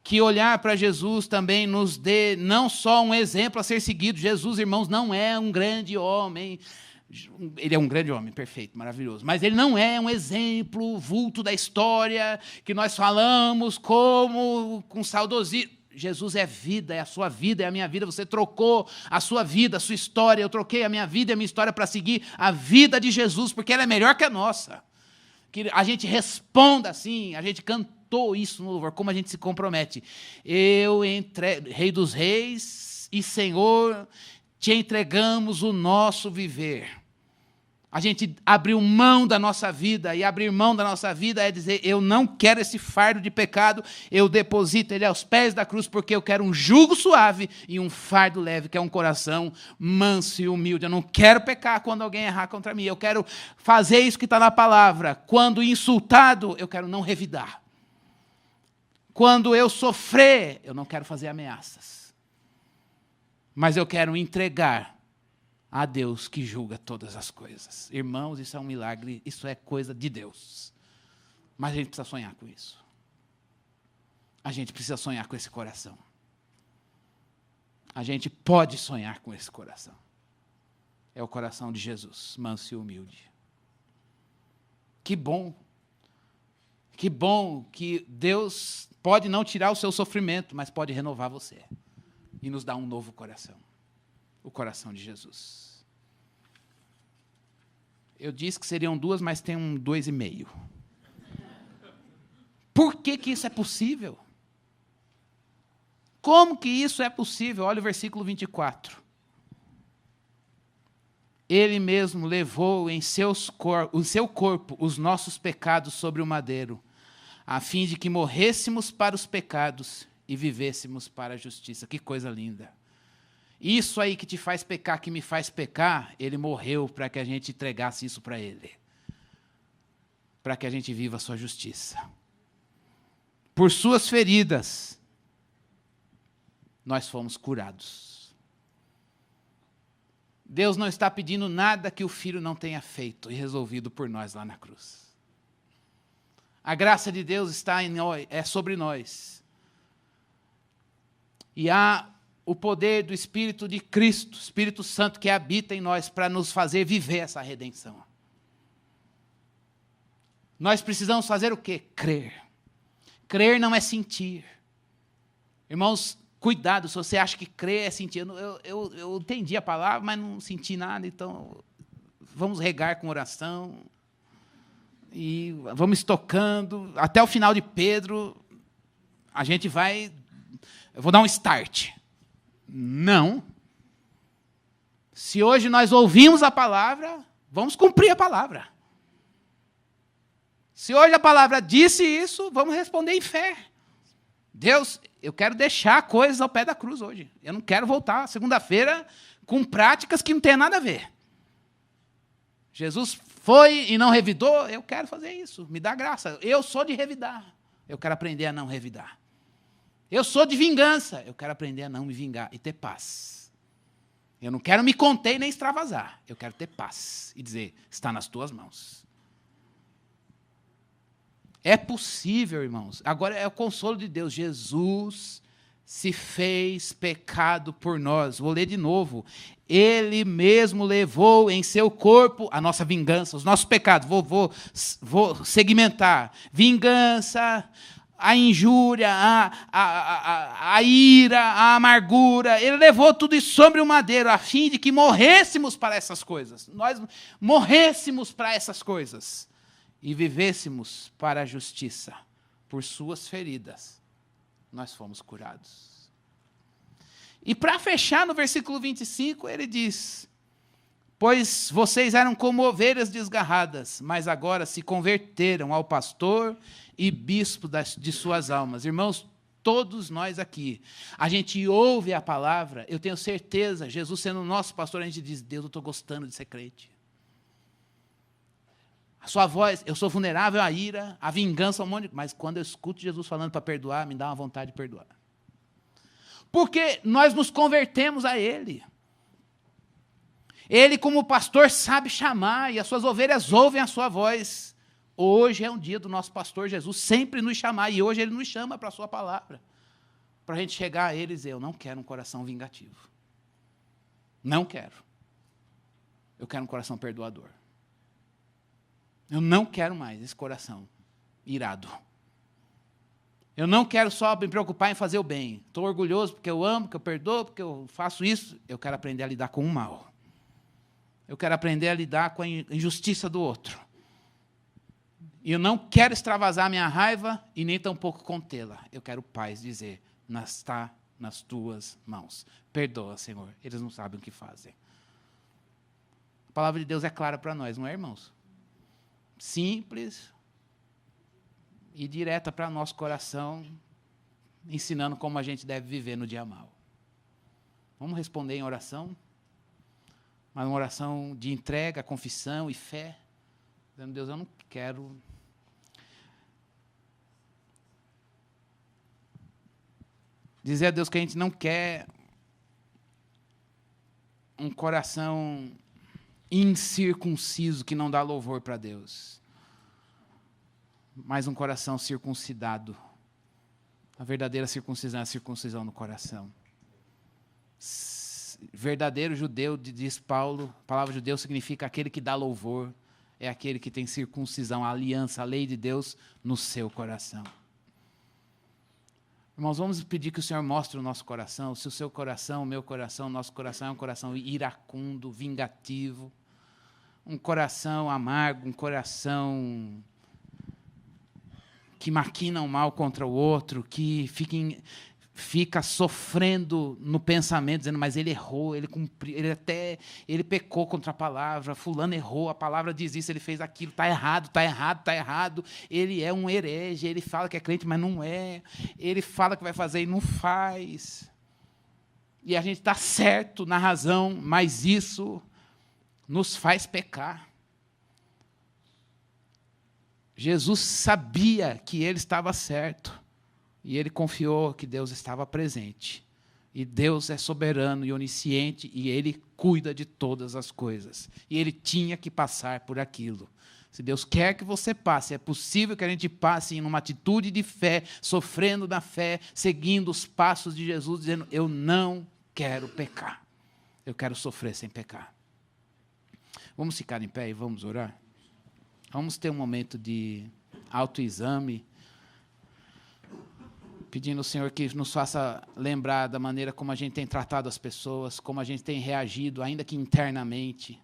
A: Que olhar para Jesus também nos dê não só um exemplo a ser seguido. Jesus, irmãos, não é um grande homem. Ele é um grande homem, perfeito, maravilhoso. Mas ele não é um exemplo, vulto da história, que nós falamos como com saudosismo. Jesus é vida, é a sua vida, é a minha vida. Você trocou a sua vida, a sua história. Eu troquei a minha vida e a minha história para seguir a vida de Jesus, porque ela é melhor que a nossa. Que a gente responda assim, a gente cantou isso no louvor, como a gente se compromete. Rei dos reis e Senhor, te entregamos o nosso viver. A gente abriu mão da nossa vida, e abrir mão da nossa vida é dizer, eu não quero esse fardo de pecado, eu deposito ele aos pés da cruz, porque eu quero um jugo suave e um fardo leve, que é um coração manso e humilde. Eu não quero pecar quando alguém errar contra mim, eu quero fazer isso que está na palavra. Quando insultado, eu quero não revidar. Quando eu sofrer, eu não quero fazer ameaças. Mas eu quero entregar a Deus que julga todas as coisas. Irmãos, isso é um milagre, isso é coisa de Deus. Mas a gente precisa sonhar com isso. A gente precisa sonhar com esse coração. a gente pode sonhar com esse coração. É o coração de Jesus, manso e humilde. Que bom que Deus pode não tirar o seu sofrimento, mas pode renovar você e nos dar um novo coração, o coração de Jesus. Eu disse que seriam 2, mas tem um 2,5. Por que isso é possível? Como que isso é possível? Olha o versículo 24. Ele mesmo levou em seu corpo os nossos pecados sobre o madeiro, a fim de que morrêssemos para os pecados e vivêssemos para a justiça. Que coisa linda. Isso aí que te faz pecar, que me faz pecar, ele morreu para que a gente entregasse isso para ele. Para que a gente viva a sua justiça. Por suas feridas, nós fomos curados. Deus não está pedindo nada que o Filho não tenha feito e resolvido por nós lá na cruz. A graça de Deus está em nós, é sobre nós. E há o poder do Espírito de Cristo, Espírito Santo, que habita em nós para nos fazer viver essa redenção. Nós precisamos fazer o quê? Crer. Crer não é sentir. Irmãos, cuidado, se você acha que crer é sentir. Eu entendi a palavra, mas não senti nada, então vamos regar com oração. E vamos estocando. Até o final de Pedro, a gente vai... Eu vou dar um start. Não. Se hoje nós ouvimos a palavra, vamos cumprir a palavra. Se hoje a palavra disse isso, vamos responder em fé. Deus, eu quero deixar coisas ao pé da cruz hoje. Eu não quero voltar segunda-feira com práticas que não tem nada a ver. Jesus foi e não revidou, eu quero fazer isso. Me dá graça. Eu sou de revidar. Eu quero aprender a não revidar. Eu sou de vingança. Eu quero aprender a não me vingar e ter paz. Eu não quero me conter nem extravasar. Eu quero ter paz e dizer, está nas tuas mãos. É possível, irmãos. Agora é o consolo de Deus. Jesus se fez pecado por nós. Vou ler de novo. Ele mesmo levou em seu corpo a nossa vingança, os nossos pecados. Vou segmentar. Vingança, a injúria, a ira, a amargura. Ele levou tudo isso sobre o madeiro, a fim de que morrêssemos para essas coisas. Nós morrêssemos para essas coisas. E vivêssemos para a justiça. Por suas feridas, nós fomos curados. E para fechar, no versículo 25, ele diz, pois vocês eram como ovelhas desgarradas, mas agora se converteram ao pastor e bispo de suas almas. Irmãos, todos nós aqui, a gente ouve a palavra, eu tenho certeza, Jesus sendo o nosso pastor, a gente diz, Deus, eu estou gostando de ser crente. A sua voz, eu sou vulnerável à ira, à vingança, um monte de... Mas quando eu escuto Jesus falando para perdoar, me dá uma vontade de perdoar. Porque nós nos convertemos a Ele. Ele, como pastor, sabe chamar, e as suas ovelhas ouvem a sua voz. Hoje é um dia do nosso pastor Jesus sempre nos chamar, e hoje Ele nos chama para a sua palavra. Para a gente chegar a Ele e dizer, eu não quero um coração vingativo. Não quero. Eu quero um coração perdoador. Eu não quero mais esse coração irado. Eu não quero só me preocupar em fazer o bem. Estou orgulhoso porque eu amo, porque eu perdoo, porque eu faço isso. Eu quero aprender a lidar com o mal. Eu quero aprender a lidar com a injustiça do outro. E eu não quero extravasar minha raiva e nem tampouco contê-la. Eu quero paz, dizer, está nas tuas mãos. Perdoa, Senhor. Eles não sabem o que fazem. A palavra de Deus é clara para nós, não é, irmãos? Simples e direta para nosso coração, ensinando como a gente deve viver no dia mau. Vamos responder em oração, mas uma oração de entrega, confissão e fé, dizendo, Deus, eu não quero... Dizer a Deus que a gente não quer um coração incircunciso que não dá louvor para Deus, mas um coração circuncidado. A verdadeira circuncisão é a circuncisão no coração. Verdadeiro judeu, diz Paulo, a palavra judeu significa aquele que dá louvor, é aquele que tem circuncisão, a aliança, a lei de Deus no seu coração. Irmãos, vamos pedir que o Senhor mostre o nosso coração, se o seu coração, o meu coração, o nosso coração é um coração iracundo, vingativo, um coração amargo, um coração que maquina o mal contra o outro, que fica sofrendo no pensamento, dizendo, mas ele errou, ele pecou contra a palavra, fulano errou, a palavra diz isso, ele fez aquilo, está errado, está errado, está errado, ele é um herege, ele fala que é crente, mas não é, ele fala que vai fazer e não faz. E a gente está certo na razão, mas isso nos faz pecar. Jesus sabia que ele estava certo. E ele confiou que Deus estava presente. E Deus é soberano e onisciente, e ele cuida de todas as coisas. E ele tinha que passar por aquilo. Se Deus quer que você passe, é possível que a gente passe em uma atitude de fé, sofrendo na fé, seguindo os passos de Jesus, dizendo, eu não quero pecar. Eu quero sofrer sem pecar. Vamos ficar em pé e vamos orar? Vamos ter um momento de autoexame, pedindo ao Senhor que nos faça lembrar da maneira como a gente tem tratado as pessoas, como a gente tem reagido, ainda que internamente.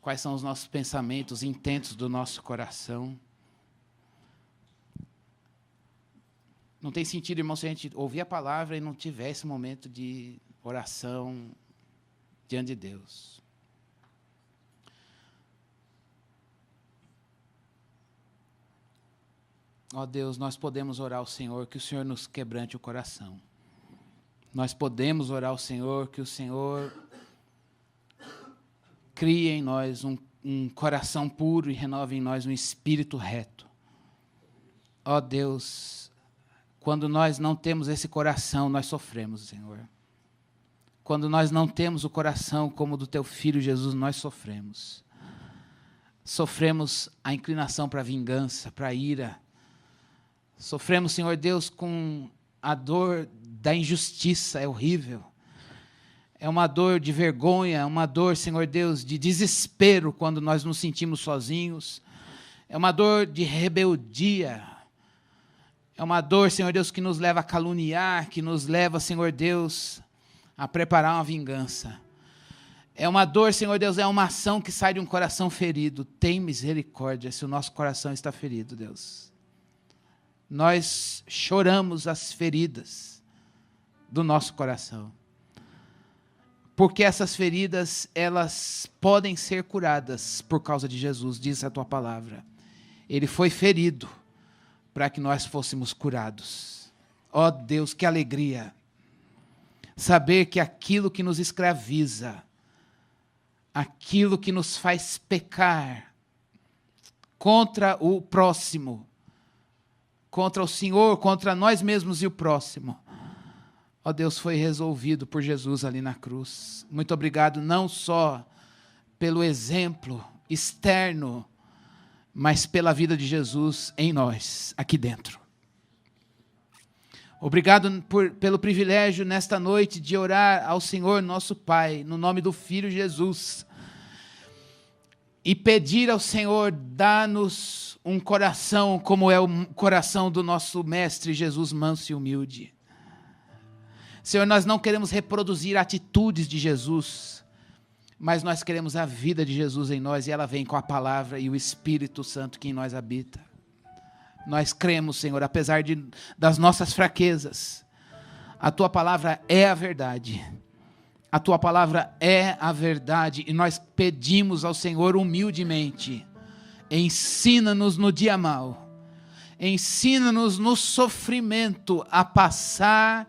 A: Quais são os nossos pensamentos, intentos do nosso coração. Não tem sentido, irmão, se a gente ouvir a palavra e não tiver esse momento de oração diante de Deus. Ó Deus, nós podemos orar ao Senhor, que o Senhor nos quebrante o coração. Nós podemos orar ao Senhor, que o Senhor crie em nós um coração puro e renove em nós um espírito reto. Ó Deus, quando nós não temos esse coração, nós sofremos, Senhor. Quando nós não temos o coração como o do Teu Filho Jesus, nós sofremos. Sofremos a inclinação para a vingança, para a ira. Sofremos, Senhor Deus, com a dor da injustiça, é horrível. É uma dor de vergonha, é uma dor, Senhor Deus, de desespero quando nós nos sentimos sozinhos. É uma dor de rebeldia. É uma dor, Senhor Deus, que nos leva a caluniar, que nos leva, Senhor Deus, a preparar uma vingança. É uma dor, Senhor Deus, é uma ação que sai de um coração ferido. Tem misericórdia se o nosso coração está ferido, Deus. Nós choramos as feridas do nosso coração. Porque essas feridas, elas podem ser curadas por causa de Jesus, diz a Tua palavra. Ele foi ferido para que nós fôssemos curados. Ó Deus, que alegria saber que aquilo que nos escraviza, aquilo que nos faz pecar contra o próximo, contra o Senhor, contra nós mesmos e o próximo, ó Deus, foi resolvido por Jesus ali na cruz. Muito obrigado, não só pelo exemplo externo, mas pela vida de Jesus em nós, aqui dentro. Obrigado pelo privilégio nesta noite de orar ao Senhor nosso Pai, no nome do Filho Jesus, e pedir ao Senhor, dá-nos um coração como é o coração do nosso Mestre Jesus, manso e humilde. Senhor, nós não queremos reproduzir atitudes de Jesus, mas nós queremos a vida de Jesus em nós, e ela vem com a palavra e o Espírito Santo que em nós habita. Nós cremos, Senhor, apesar das nossas fraquezas, a Tua palavra é a verdade. A Tua palavra é a verdade, e nós pedimos ao Senhor humildemente, ensina-nos no dia mau, ensina-nos no sofrimento a passar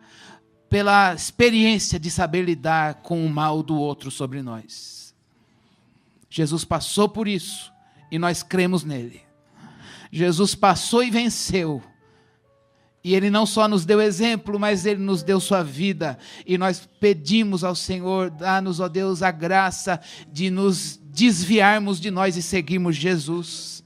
A: pela experiência de saber lidar com o mal do outro sobre nós. Jesus passou por isso e nós cremos nele. Jesus passou e venceu. E Ele não só nos deu exemplo, mas Ele nos deu sua vida. E nós pedimos ao Senhor, dá-nos, ó Deus, a graça de nos desviarmos de nós e seguirmos Jesus.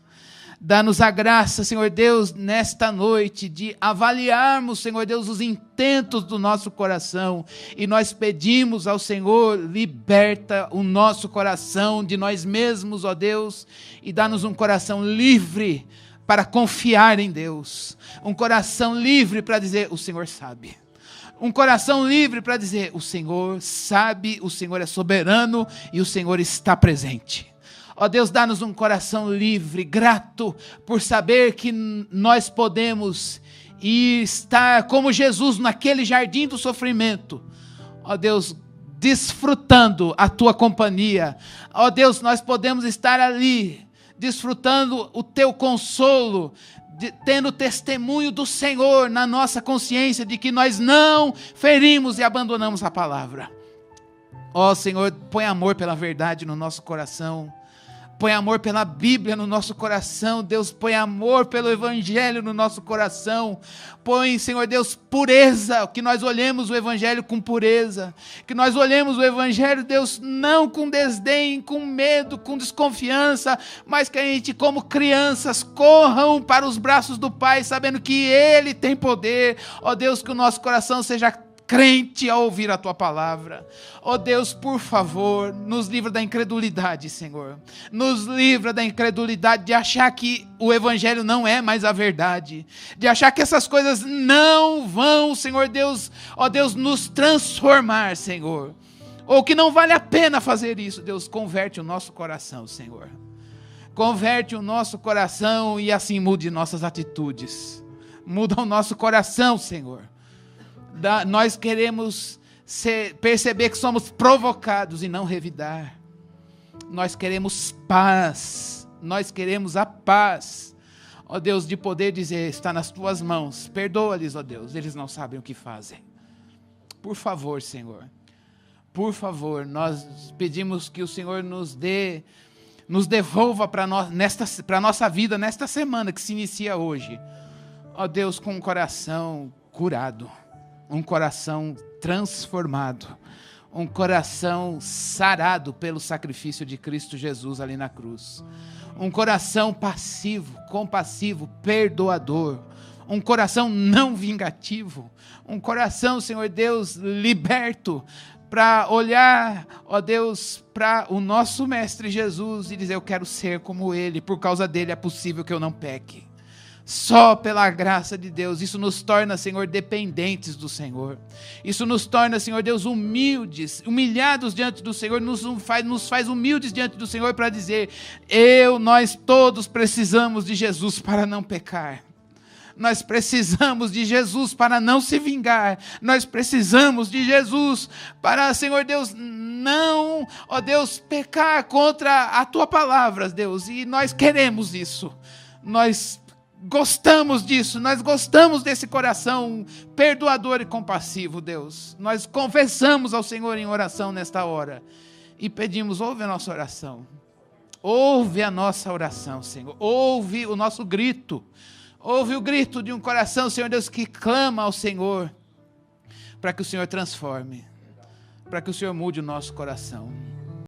A: Dá-nos a graça, Senhor Deus, nesta noite, de avaliarmos, Senhor Deus, os intentos do nosso coração. E nós pedimos ao Senhor, liberta o nosso coração de nós mesmos, ó Deus, e dá-nos um coração livre para confiar em Deus. Um coração livre para dizer, o Senhor sabe. Um coração livre para dizer, o Senhor sabe, o Senhor é soberano e o Senhor está presente. Ó Deus, dá-nos um coração livre, grato, por saber que nós podemos estar como Jesus naquele jardim do sofrimento. Ó Deus, desfrutando a Tua companhia. Ó Deus, nós podemos estar ali, desfrutando o Teu consolo, tendo testemunho do Senhor na nossa consciência de que nós não ferimos e abandonamos a palavra. Ó Senhor, põe amor pela verdade no nosso coração. Põe amor pela Bíblia no nosso coração, Deus, põe amor pelo Evangelho no nosso coração, põe, Senhor Deus, pureza, que nós olhemos o Evangelho com pureza, que nós olhemos o Evangelho, Deus, não com desdém, com medo, com desconfiança, mas que a gente, como crianças, corram para os braços do Pai, sabendo que Ele tem poder. Ó Deus, que o nosso coração seja crente ao ouvir a Tua palavra. Ó Deus, por favor, nos livra da incredulidade, Senhor. Nos livra da incredulidade de achar que o Evangelho não é mais a verdade. De achar que essas coisas não vão, Senhor Deus, ó Deus, nos transformar, Senhor. Ou que não vale a pena fazer isso. Deus, converte o nosso coração, Senhor. Converte o nosso coração e assim mude nossas atitudes. Muda o nosso coração, Senhor. Nós queremos perceber que somos provocados e não revidar. Nós queremos paz. Nós queremos a paz. Ó Deus, de poder dizer, está nas Tuas mãos. Perdoa-lhes, ó Deus, eles não sabem o que fazem. Por favor, Senhor. Por favor, nós pedimos que o Senhor nos devolva para a nossa vida nesta semana que se inicia hoje. Ó Deus, com um coração curado. Um coração transformado, um coração sarado pelo sacrifício de Cristo Jesus ali na cruz, um coração passivo, compassivo, perdoador, um coração não vingativo, um coração, Senhor Deus, liberto, para olhar, ó Deus, para o nosso Mestre Jesus e dizer, eu quero ser como Ele, por causa dele é possível que eu não peque. Só pela graça de Deus, isso nos torna, Senhor, dependentes do Senhor. Isso nos torna, Senhor Deus, humildes, humilhados diante do Senhor, nos faz humildes diante do Senhor para dizer, nós todos precisamos de Jesus para não pecar. Nós precisamos de Jesus para não se vingar. Nós precisamos de Jesus para, Senhor Deus, não, ó Deus, pecar contra a Tua palavra, Deus. E nós queremos isso. Nós gostamos disso, nós gostamos desse coração perdoador e compassivo, Deus. Nós confessamos ao Senhor em oração nesta hora e pedimos, ouve a nossa oração. Ouve a nossa oração, Senhor. Ouve o nosso grito. Ouve o grito de um coração, Senhor Deus, que clama ao Senhor para que o Senhor transforme, para que o Senhor mude o nosso coração.